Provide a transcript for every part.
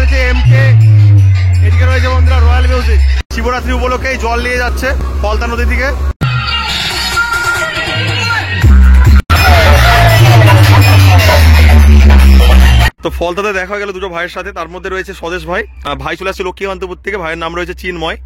রয়েছে এমকে, এদিকে রয়েছে বন্ধুরা রয়্যাল মিউজিক। শিবরাত্রি উপলক্ষে জল নিয়ে যাচ্ছে ফলতা নদী থেকে। তো ফলতাতে দেখা হয়ে গেল দুটো ভাইয়ের সাথে, তার মধ্যে রয়েছে স্বদেশ ভাই। ভাই চলে আসছে লক্ষ্মীকান্তপুর থেকে, ভাইয়ের নাম রয়েছে চিন্ময়।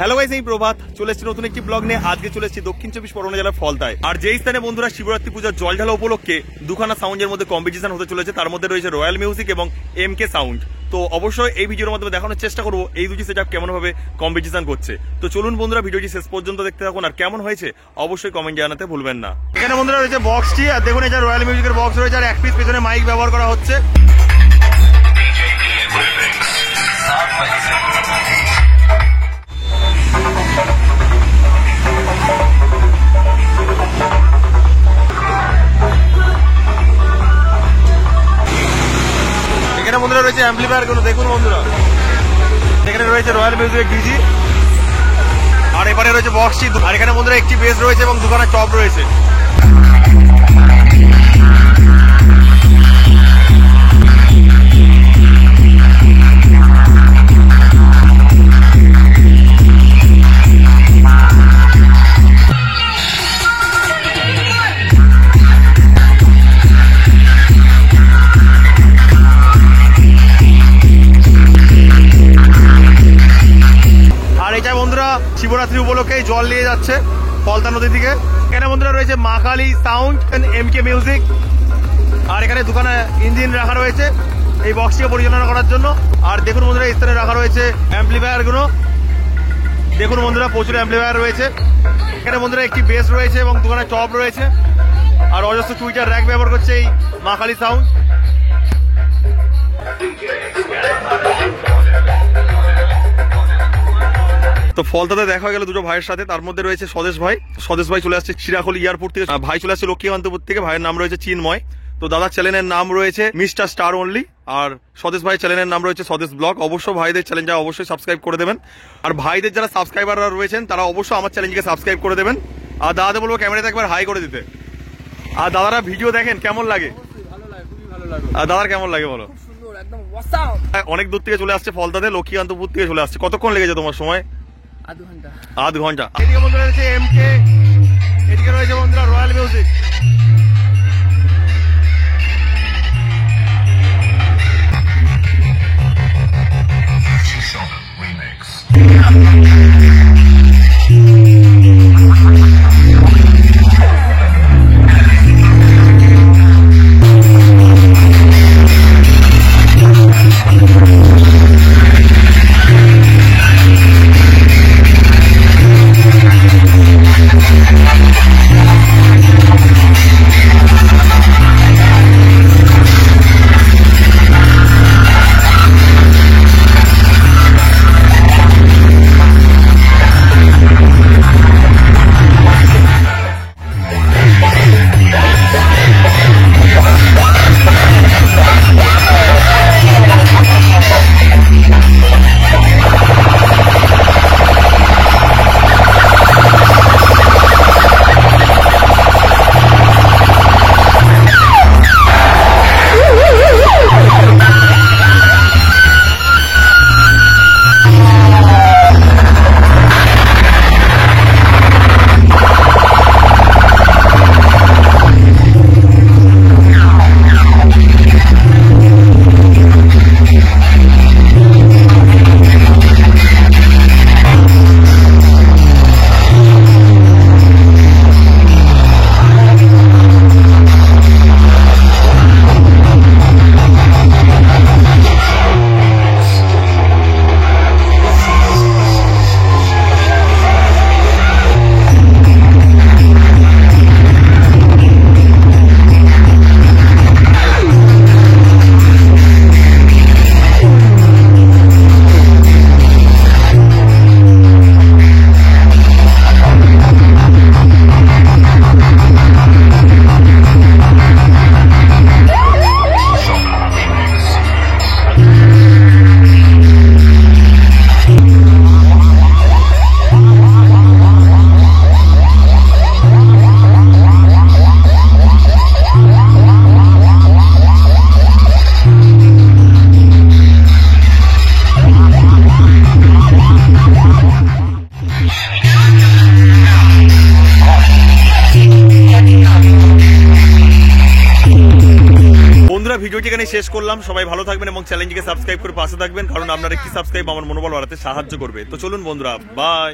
হ্যালো গাইস, এই প্রভাত চলে এসেছি নতুন একটি ব্লগ নিয়ে। আজকে চলে এসেছি দক্ষিণ চব্বিশ পরগনা জেলার ফলতায়। আর যেই স্থানে বন্ধুরা শিবরাত্রি পূজার জল ঢালা উপলক্ষে দুখানা সাউন্ডের মধ্যে কম্পিটিশন হতে চলেছে, তার মধ্যে রয়েছে রয়্যাল মিউজিক এবং এমকে সাউন্ড। তো অবশ্যই এই ভিডিওর মাধ্যমে দেখানোর চেষ্টা করবো এই দুটি সেটআপ কেমন ভাবে কম্পিটিশন করছে। তো চলুন বন্ধুরা ভিডিওটি শেষ পর্যন্ত দেখতে থাকুন, আর কেমন হয়েছে অবশ্যই কমেন্ট জানাতে ভুলবেন না। এখানে বন্ধুরা রয়েছে বক্সটি, আর দেখুন এটা রয়্যাল মিউজিকের বক্স রয়েছে, আর এক পিস পেছনে মাইক ব্যবহার করা হচ্ছে। এখানে বন্ধুরা রয়েছে অ্যাম্পলিফায়ার গুলো, দেখুন বন্ধুরা এখানে রয়েছে রয়্যাল মিউজিক ডিজি, আর এবারে রয়েছে বক্সটি। আর এখানে বন্ধুরা একটি বেস রয়েছে এবং দুখানা টপ রয়েছে। বন্ধুরা শিবরাত্রি উপলক্ষে জল নিয়ে যাচ্ছে ফলতা নদী থেকে। এখানে বন্ধুরা রয়েছে মা কালী সাউন্ড, এমকে মিউজিক, আর এখানে দোকানে ইঞ্জিন রাখা রয়েছে এই বক্সটিকে পরিচালনা করার জন্য। আর দেখুন বন্ধুরা এই স্থানে রাখা রয়েছে অ্যাম্পলিফায়ার গুলো, দেখুন বন্ধুরা প্রচুর অ্যাম্পলিফায়ার রয়েছে। এখানে বন্ধুরা একটি বেস রয়েছে এবং দোকানে টপ রয়েছে, আর অজস্র টুইটার র্যাক ব্যবহার করছে এই মা কালী সাউন্ড। তো ফলতাতে দেখা হয়ে গেল দুটো ভাইয়ের সাথে, তার মধ্যে রয়েছে স্বদেশ ভাই। স্বদেশ ভাই চলে আসছে চিরাখলি এয়ারপোর্ট থেকে, ভাই চলে আসছে লক্ষ্মীকান্তপুর থেকে, ভাইয়ের নাম রয়েছে চিন্ময়। তো দাদার চ্যানেলের নাম রয়েছে মিস্টার স্টার অনলি, আর স্বদেশ ভাই চ্যানেলের নাম রয়েছে স্বদেশ ব্লগ। অবশ্যই ভাইদের চ্যানেলটা অবশ্যই সাবস্ক্রাইব করে দেবেন, আর ভাইদের যারা সাবস্ক্রাইবাররা রয়েছেন তারা অবশ্যই আমার চ্যানেলকে সাবস্ক্রাইব করে দেবেন। আর দাদাদের বলবো ক্যামেরাতে একবার হাই করে দিতে। আর দাদারা ভিডিও দেখেন কেমন লাগে? আর দাদার কেমন লাগে বলো? অনেক দূর থেকে চলে আসছে ফলতাতে, লক্ষ্মীকান্তপুর থেকে চলে আসছে। কতক্ষণ লেগেছে তোমার সময়? আধ ঘন্টা। এদিকে বন্ধুরা রয়েছে এমকে, এদিকে রয়েছে বন্ধুরা রয়্যাল মিউজিক। ভিডিওটি এখানে শেষ করলাম। সবাই ভালো থাকবেন এবং চ্যানেলটিকে সাবস্ক্রাইব করে পাশে থাকবেন, কারণ আপনার একটি সাবস্ক্রাইব আমার মনোবল বাড়াতে সাহায্য করবে। তো চলুন বন্ধুরা, বাই।